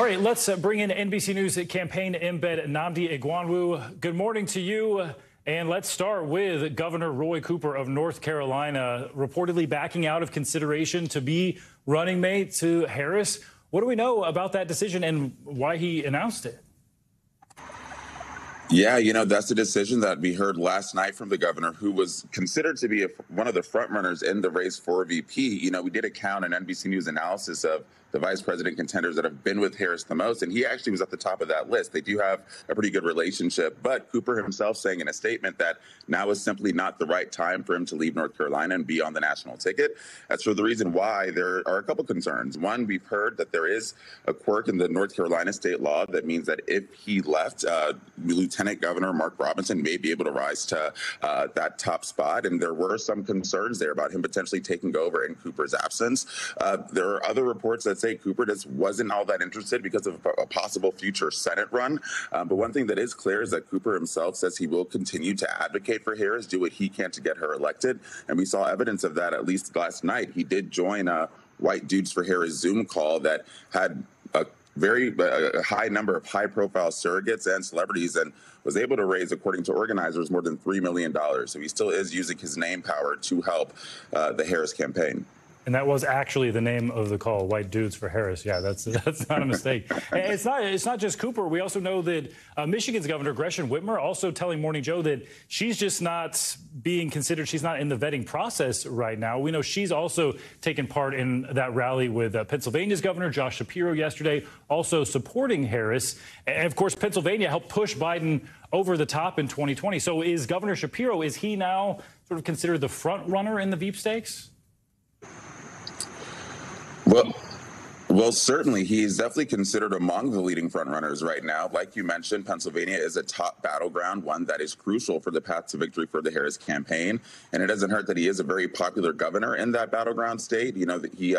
All right, let's bring in NBC News campaign embed Nnamdi Egwuonwu. Good morning to you. And let's start with Governor Roy Cooper of North Carolina, reportedly backing out of consideration to be running mate to Harris. What do we know about that decision and why he announced it? Yeah, that's the decision that we heard last night from the governor, who was considered to be one of the front runners in the race for VP. We did a count in NBC News analysis of the vice president contenders that have been with Harris the most, and he actually was at the top of that list. They do have a pretty good relationship, but Cooper himself saying in a statement that now is simply not the right time for him to leave North Carolina and be on the national ticket. That's for the reason why there are a couple concerns. One, we've heard that there is a quirk in the North Carolina state law that means that if he left, Lieutenant Governor Mark Robinson may be able to rise to that top spot, and there were some concerns there about him potentially taking over in Cooper's absence. There are other reports that say Cooper just wasn't all that interested because of a possible future Senate run. But one thing that is clear is that Cooper himself says he will continue to advocate for Harris, do what he can to get her elected. And we saw evidence of that at least last night. He did join a White Dudes for Harris Zoom call that had a very high number of high-profile surrogates and celebrities, and was able to raise, according to organizers, more than $3 million. So he still is using his name power to help the Harris campaign. And that was actually the name of the call, White Dudes for Harris. Yeah, that's not a mistake. And it's not just Cooper. We also know that Michigan's Governor Gretchen Whitmer also telling Morning Joe that she's just not being considered. She's not in the vetting process right now. We know she's also taken part in that rally with Pennsylvania's Governor Josh Shapiro yesterday, also supporting Harris. And of course, Pennsylvania helped push Biden over the top in 2020. So is Governor Shapiro, is he now sort of considered the front runner in the Veep stakes? Well, certainly. He's definitely considered among the leading frontrunners right now. Like you mentioned, Pennsylvania is a top battleground, one that is crucial for the path to victory for the Harris campaign. And it doesn't hurt that he is a very popular governor in that battleground state. That he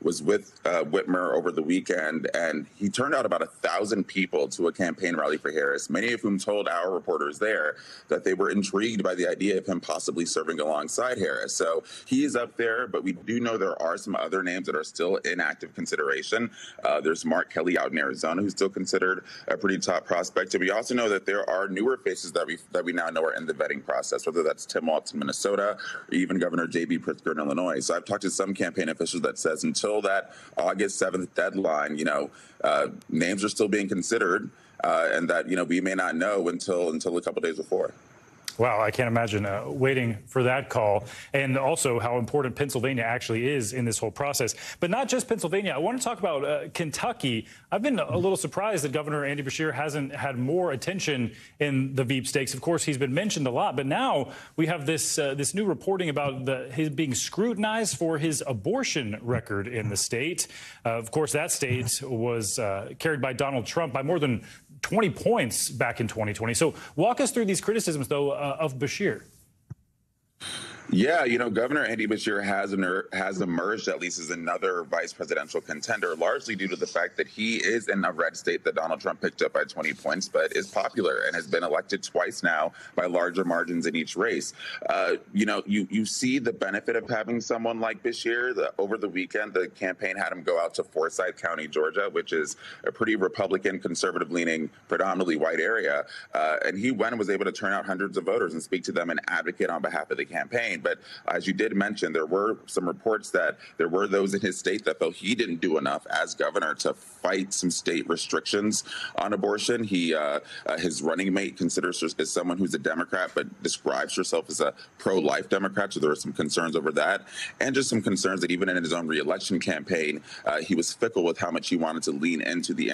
was with Whitmer over the weekend, and he turned out about 1,000 people to a campaign rally for Harris, many of whom told our reporters there that they were intrigued by the idea of him possibly serving alongside Harris. So he is up there, but we do know there are some other names that are still in active consideration. There's Mark Kelly out in Arizona, who's still considered a pretty top prospect. And we also know that there are newer faces that we now know are in the vetting process, whether that's Tim Walz in Minnesota or even Governor J.B. Pritzker in Illinois. So I've talked to some campaign officials that says until that August 7th deadline, names are still being considered, and that we may not know until a couple days before. Wow, I can't imagine waiting for that call, and also how important Pennsylvania actually is in this whole process. But not just Pennsylvania. I want to talk about Kentucky. I've been a little surprised that Governor Andy Beshear hasn't had more attention in the Veep stakes. Of course, he's been mentioned a lot, but now we have this new reporting about his being scrutinized for his abortion record in the state. Of course, that state was carried by Donald Trump by more than 20 points back in 2020. So walk us through these criticisms, though, of Beshear. Yeah, Governor Andy Beshear has emerged at least as another vice presidential contender, largely due to the fact that he is in a red state that Donald Trump picked up by 20 points, but is popular and has been elected twice now by larger margins in each race. You see the benefit of having someone like Beshear. Over the weekend, the campaign had him go out to Forsyth County, Georgia, which is a pretty Republican, conservative-leaning, predominantly white area. And he went and was able to turn out hundreds of voters and speak to them and advocate on behalf of the campaign. But as you did mention, there were some reports that there were those in his state that felt he didn't do enough as governor to fight some state restrictions on abortion. His running mate considers her as someone who's a Democrat, but describes herself as a pro-life Democrat. So there were some concerns over that, and just some concerns that even in his own reelection campaign, he was fickle with how much he wanted to lean into the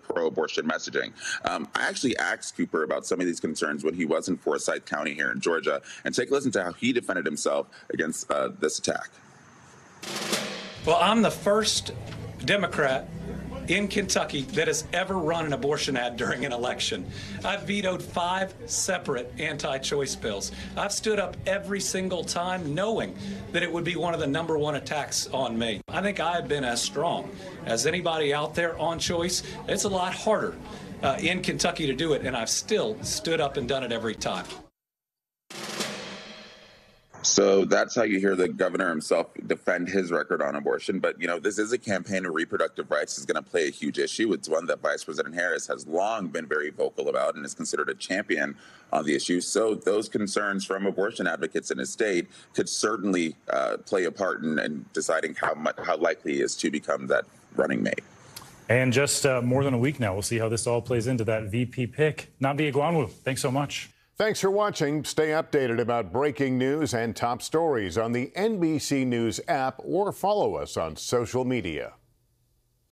pro-abortion messaging. I actually asked Cooper about some of these concerns when he was in Forsyth County here in Georgia, and take a listen to how he defended himself against this attack. Well, I'm the first Democrat in Kentucky that has ever run an abortion ad during an election. I've vetoed 5 separate anti-choice bills. I've stood up every single time knowing that it would be one of the #1 attacks on me. I think I've been as strong as anybody out there on choice. It's a lot harder in Kentucky to do it, and I've still stood up and done it every time. So that's how you hear the governor himself defend his record on abortion. But, this is a campaign of reproductive rights is going to play a huge issue. It's one that Vice President Harris has long been very vocal about and is considered a champion on the issue. So those concerns from abortion advocates in his state could certainly play a part in deciding how likely he is to become that running mate. And just more than a week now, we'll see how this all plays into that VP pick. Nnamdi Egwuonwu, thanks so much. Thanks for watching. Stay updated about breaking news and top stories on the NBC News app or follow us on social media.